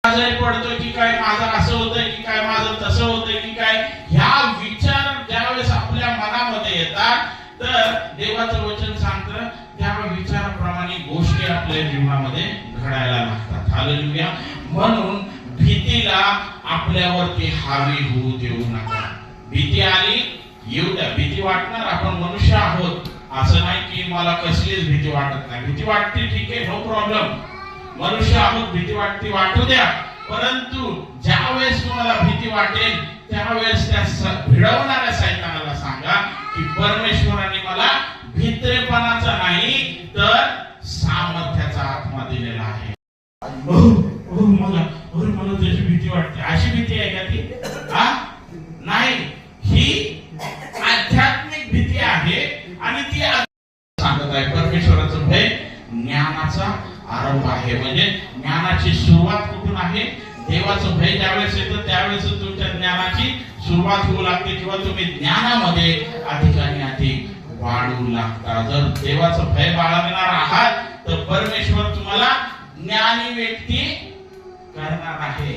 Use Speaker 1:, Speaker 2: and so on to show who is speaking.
Speaker 1: आजारी पडतो की काय, माझं असं होतंय की काय, माझं तसं होतंय की काय, ह्या विचार ज्यावेळेस आपल्या मनामध्ये येतात तर देवाचं वचन सांगतं त्या विचाराप्रमाणे गोष्टी आपल्या जीवनामध्ये घडायला लागतात. हालेलुया. म्हणून भीतीला आपल्यावरती हावी होऊ देऊ नका. भीती आली येऊ द्या, भीती वाटणार, आपण मनुष्य आहोत. असं नाही की मला कसलीच भीती वाटत नाही. भीती वाटते, ठीक आहे, नो प्रॉब्लेम. मनुष्य आहोत, भीती वाटते, वाटू द्या. परंतु ज्या वेळेस तुम्हाला भीती वाटेल त्यावेळेस त्या भिडवणाऱ्या सैतानाला सांगा की परमेश्वराने मला भित्रेपणाचा नाही तर सामर्थ्याचा आत्मा दिलेला आहे. मला त्याची भीती वाटते. अशी भीती आहे का ती? नाही, ही आध्यात्मिक भीती आहे. आणि ती सांगत आहे परमेश्वराचं भय ज्ञानाचा आरंभ आहे. म्हणजे ज्ञानाची सुरुवात कुठून आहे? देवाचं भय ज्यावेळेस येतं त्यावेळेस तुमच्या ज्ञानाची सुरुवात होऊ लागते किंवा तुम्ही ज्ञानामध्ये अधिक आणि अधिक वाढू लागता. जर देवाचं भय बाळगणार आहात तर परमेश्वर तुम्हाला ज्ञानी व्यक्ती करणार आहे.